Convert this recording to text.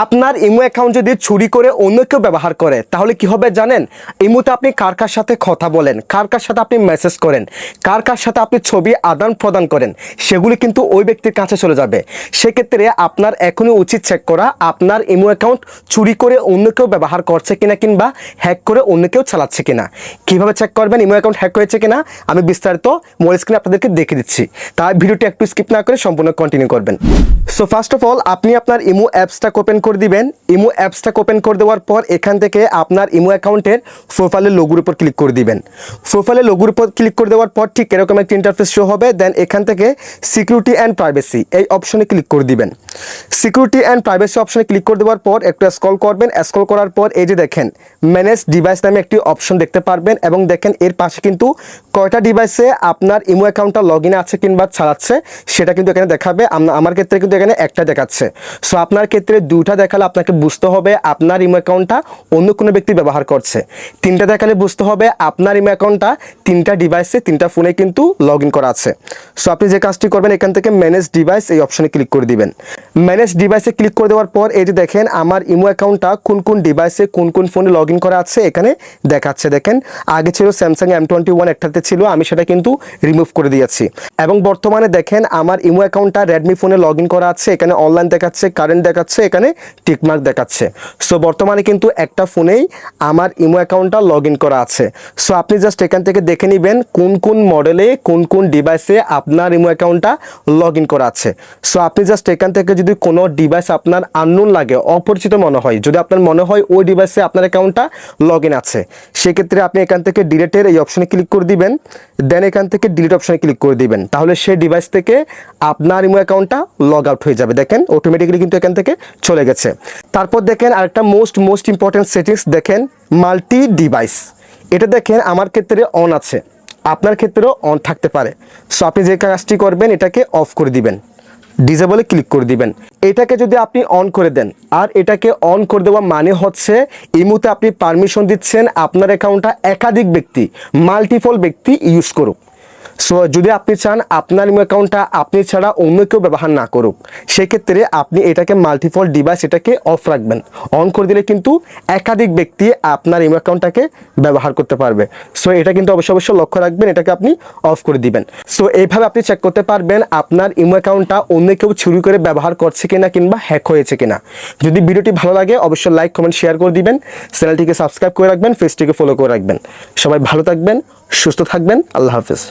আপনার imo account যদি চুরি করে অন্য কেউ ব্যবহার করে তাহলে কি হবে জানেন? ইমোতে আপনি কার কার সাথে কথা বলেন, কার কার সাথে আপনি মেসেজ করেন, কার কার সাথে আপনি ছবি আদান প্রদান করেন, সেগুলি কিন্তু ওই ব্যক্তির কাছে চলে যাবে। সেক্ষেত্রে আপনার এখনই উচিত চেক করা আপনার ইমো অ্যাকাউন্ট চুরি করে অন্য কেউ ব্যবহার করছে কিনা কিংবা হ্যাক করে অন্য কেউ চালাচ্ছে কিনা। কীভাবে চেক করবেন ইমো অ্যাকাউন্ট হ্যাক হয়েছে কিনা আমি বিস্তারিত মোবাইল স্ক্রিনে আপনাদেরকে দেখে দিচ্ছি, তাই ভিডিওটি একটু স্কিপ না করে সম্পূর্ণ কন্টিনিউ করবেন। সো ফার্স্ট অফ অল আপনি আপনার ইমো অ্যাপসটা ওপেন করে দিবেন। ইমো অ্যাপসটা ওপেন করে দেওয়ার পর এখান থেকে আপনার ইমো অ্যাকাউন্টের প্রোফাইলের লোগোর উপর ক্লিক করে দিবেন। প্রোফাইলের লোগোর উপর ক্লিক করে দেওয়ার পর ঠিক এরকম একটা ইন্টারফেস শো হবে। দেন এখান থেকে সিকিউরিটি অ্যান্ড প্রাইভেসি এই অপশনে ক্লিক করে দিবেন। সিকিউরিটি অ্যান্ড প্রাইভেসি অপশনে ক্লিক করে দেওয়ার পর একটু স্ক্রল করবেন। স্ক্রল করার পর এই যে দেখেন ম্যানেজ ডিভাইস নামে একটি অপশন দেখতে পারবেন এবং দেখেন এর পাশে কিন্তু কয়টা ডিভাইসে আপনার ইমো অ্যাকাউন্টটা লগ ইন আছে কিংবা চালাচ্ছে সেটা কিন্তু এখানে দেখাবে। আমার ক্ষেত্রে কিন্তু এখানে একটা দেখাচ্ছে। সো আপনার ক্ষেত্রে দুইটা দেখালে আপনাকে বুঝতে হবে আপনার ইমো অ্যাকাউন্টটা অন্য কোনো ব্যক্তি ব্যবহার করছে। তিনটা দেখালে বুঝতে হবে আপনার ইমো অ্যাকাউন্টটা তিনটা ডিভাইসে তিনটা ফোনে কিন্তু লগ ইন করা আছে। সো আপনি যে কাজটি করবেন এখান থেকে ম্যানেজ ডিভাইস এই অপশনে ক্লিক করে দিবেন। ম্যানেজ ডিভাইসে ক্লিক করে দেওয়ার পর এই যে দেখেন আমার ইমো অ্যাকাউন্টটা কোন কোন ডিভাইসে কোন কোন ফোনে লগ ইন করা আছে এখানে দেখাচ্ছে। দেখেন আগে ছিল স্যামসাং M21 একটাতে ছিল, আমি সেটা কিন্তু রিমুভ করে দিয়েছি এবং বর্তমানে দেখেন আমার ইমো অ্যাকাউন্টটা রেডমি ফোনে লগ ইন করা আছে। এখানে অনলাইন দেখাচ্ছে, কারেন্ট দেখাচ্ছে, এখানে টিকমার্ক দেখাচ্ছে। সো বর্তমানে কিন্তু একটা ফোনেই আমার ইমো অ্যাকাউন্টটা লগ ইন করা আছে। সো আপনি জাস্ট এখান থেকে দেখে নেবেন কোন কোন মডেলে কোন কোন ডিভাইসে আপনার ইমো অ্যাকাউন্টটা লগ ইন করা আছে। সো আপনি জাস্ট এখান থেকে যদি কোনো ডিভাইস আপনার আননোন লাগে, অপরিচিত মনে হয়, যদি আপনার মনে হয় ওই ডিভাইসে আপনার অ্যাকাউন্টটা লগ ইন আছে, সেক্ষেত্রে আপনি এখান থেকে ডিলিটের এই অপশনে ক্লিক করে দিবেন। দেন এখান থেকে ডিলিট অপশনে ক্লিক করে দিবেন। তাহলে সেই ডিভাইস থেকে আপনার ইমো অ্যাকাউন্টটা লগ আউট হয়ে যাবে। দেখেন অটোমেটিক্যালি কিন্তু এখান থেকে চলে গেছে। তারপর দেখেন আরেকটা মোস্ট ইম্পর্টেন্ট সেটিংস দেখেন মাল্টি ডিভাইস, এটা দেখেন আমার ক্ষেত্রে অন আছে, আপনার ক্ষেত্রেও অন থাকতে পারে। সো আপনি যে কাজটি করবেন এটাকে অফ করে দিবেন, ডিসেবলে ক্লিক করে দিবেন। এটাকে যদি আপনি অন করে দেন, আর এটাকে অন করে দেওয়া মানে হচ্ছে ইমোতে আপনি পারমিশন দিচ্ছেন আপনার অ্যাকাউন্টটা একাধিক ব্যক্তি মাল্টিপল ব্যক্তি ইউজ করুক। সো যদি আপনি চান আপনার ইমো অ্যাকাউন্টটা আপনি ছাড়া অন্য কেউ ব্যবহার না করুক, সেক্ষেত্রে আপনি এটাকে মাল্টিপল ডিভাইস এটাকে অফ রাখবেন। অন করে দিলে কিন্তু একাধিক ব্যক্তি আপনার ইমো অ্যাকাউন্টটাকে ব্যবহার করতে পারবে। সো এটা কিন্তু অবশ্যই লক্ষ্য রাখবেন, এটাকে আপনি অফ করে দিবেন। সো এইভাবে আপনি চেক করতে পারবেন আপনার ইমো অ্যাকাউন্টটা অন্য কেউ চুরি করে ব্যবহার করছে কিনা কিংবা হ্যাক হয়েছে কিনা। যদি ভিডিওটি ভালো লাগে অবশ্যই লাইক কমেন্ট শেয়ার করে দিবেন, চ্যানেলটিকে সাবস্ক্রাইব করে রাখবেন, পেজটিকে ফলো করে রাখবেন। সবাই ভালো থাকবেন, সুস্থ থাকবেন, আল্লাহ হাফেজ।